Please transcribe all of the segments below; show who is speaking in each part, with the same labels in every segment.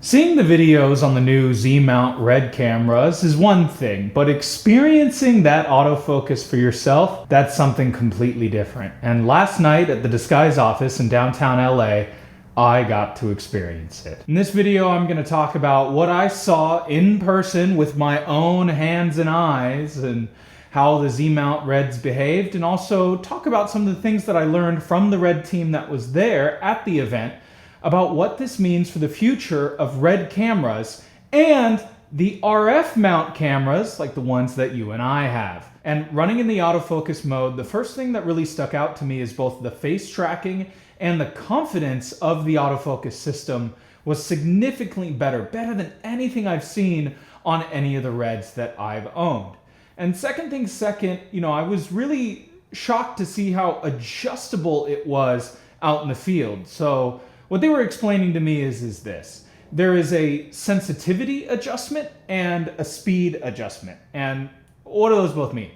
Speaker 1: Seeing the videos on the new Z-mount RED cameras is one thing, but experiencing that autofocus for yourself, that's something completely different. And last night at the Disguise office in downtown LA, I got to experience it. In this video, I'm going to talk about what I saw in person with my own hands and eyes and how the Z-mount REDs behaved, and also talk about some of the things that I learned from the RED team that was there at the event about what this means for the future of RED cameras and the RF mount cameras like the ones that you and I have. And running in the autofocus mode, the first thing that really stuck out to me is both the face tracking and the confidence of the autofocus system was significantly better than anything I've seen on any of the REDs that I've owned. And second thing second, I was really shocked to see how adjustable it was out in the field. So what they were explaining to me is this. There is a sensitivity adjustment and a speed adjustment. And what do those both mean?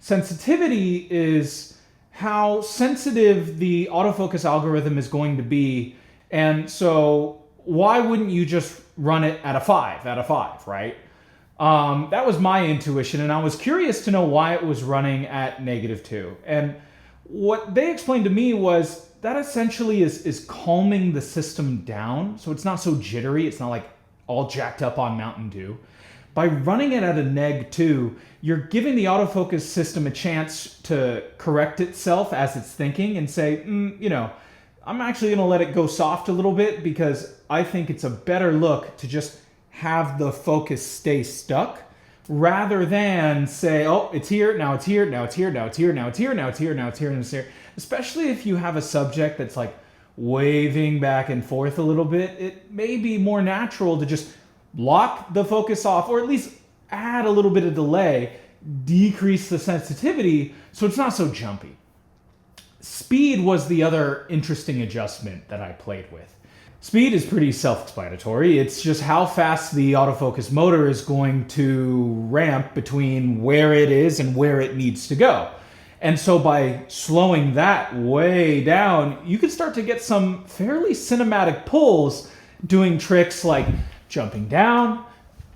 Speaker 1: Sensitivity is how sensitive the autofocus algorithm is going to be. And so why wouldn't you just run it at a 5 out of 5, right? That was my intuition, and I was curious to know why it was running at -2. And what they explained to me was that essentially is calming the system down, so it's not so jittery, it's not like all jacked up on Mountain Dew. By running it at a -2, you're giving the autofocus system a chance to correct itself as it's thinking and say, I'm actually gonna let it go soft a little bit because I think it's a better look to just have the focus stay stuck rather than say, oh, it's here, now it's here, now it's here, now it's here, now it's here, now it's here, now it's here, now it's here. Especially if you have a subject that's like waving back and forth a little bit, it may be more natural to just lock the focus off, or at least add a little bit of delay, decrease the sensitivity so it's not so jumpy. Speed was the other interesting adjustment that I played with. Speed is pretty self-explanatory. It's just how fast the autofocus motor is going to ramp between where it is and where it needs to go. And so by slowing that way down, you can start to get some fairly cinematic pulls doing tricks like jumping down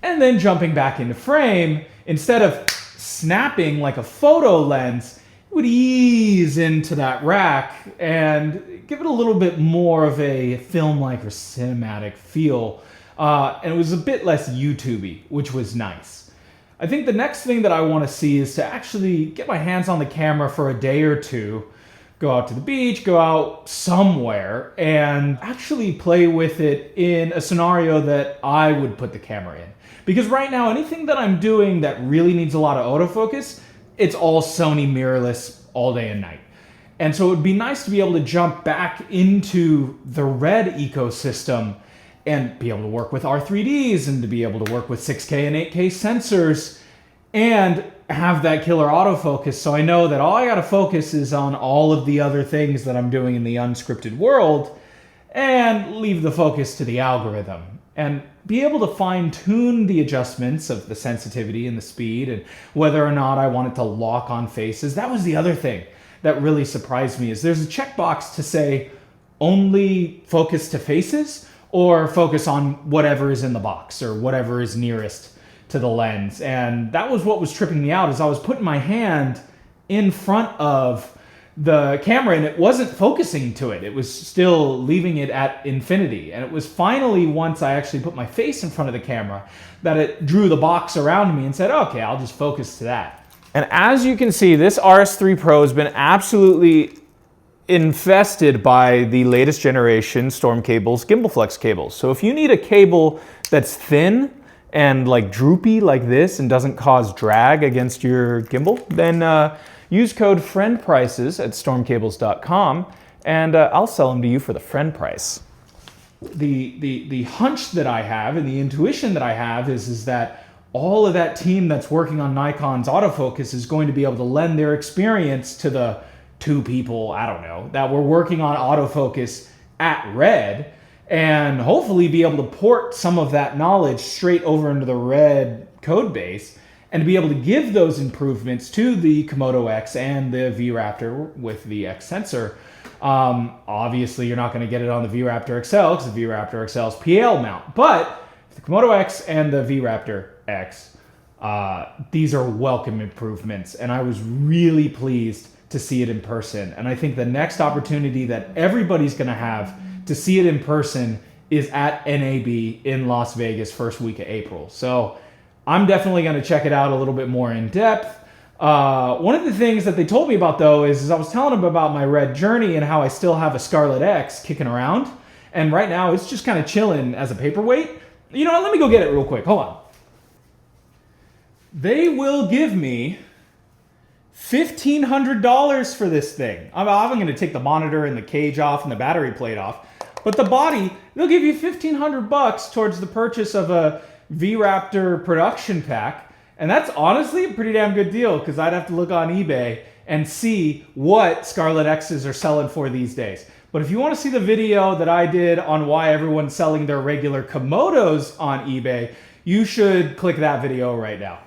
Speaker 1: and then jumping back into frame. Instead of snapping like a photo lens, it would ease into that rack and give it a little bit more of a film-like or cinematic feel. And it was a bit less YouTube-y, which was nice. I think the next thing that I want to see is to actually get my hands on the camera for a day or two, go out to the beach, go out somewhere, and actually play with it in a scenario that I would put the camera in. Because right now, anything that I'm doing that really needs a lot of autofocus, it's all Sony mirrorless all day and night. And so it would be nice to be able to jump back into the RED ecosystem and be able to work with R3Ds and to be able to work with 6K and 8K sensors and have that killer autofocus. So I know that all I gotta focus is on all of the other things that I'm doing in the unscripted world and leave the focus to the algorithm. And be able to fine tune the adjustments of the sensitivity and the speed and whether or not I want it to lock on faces. That was the other thing that really surprised me is there's a checkbox to say only focus to faces or focus on whatever is in the box or whatever is nearest to the lens. And that was what was tripping me out is I was putting my hand in front of the camera and it wasn't focusing to it. It was still leaving it at infinity. And it was finally once I actually put my face in front of the camera that it drew the box around me and said, okay, I'll just focus to that. And as you can see, this RS3 Pro has been absolutely infested by the latest generation Storm Cable's Gimbal Flex cables. So if you need a cable that's thin and like droopy like this and doesn't cause drag against your gimbal, then use code FRIENDPRICES at stormcables.com and I'll sell them to you for the friend price. The hunch that I have and the intuition that I have is that all of that team that's working on Nikon's autofocus is going to be able to lend their experience to the 2 people, I don't know, that were working on autofocus at RED and hopefully be able to port some of that knowledge straight over into the RED code base and to be able to give those improvements to the Komodo X and the V-Raptor with the X sensor Obviously, you're not going to get it on the V-Raptor XL because the V-Raptor XL's PL mount. But the Komodo X and the V-Raptor X, these are welcome improvements. And I was really pleased to see it in person. And I think the next opportunity that everybody's going to have to see it in person is at NAB in Las Vegas first week of April. So I'm definitely going to check it out a little bit more in depth. One of the things that they told me about, though, is I was telling them about my Red Journey and how I still have a Scarlet X kicking around. And right now, it's just kind of chilling as a paperweight. You know what? Let me go get it real quick. Hold on. They will give me $1,500 for this thing. I'm going to take the monitor and the cage off and the battery plate off. But the body, they'll give you $1,500 towards the purchase of a V-Raptor production pack. And that's honestly a pretty damn good deal because I'd have to look on eBay and see what Scarlet X's are selling for these days. But if you want to see the video that I did on why everyone's selling their regular Komodos on eBay, you should click that video right now.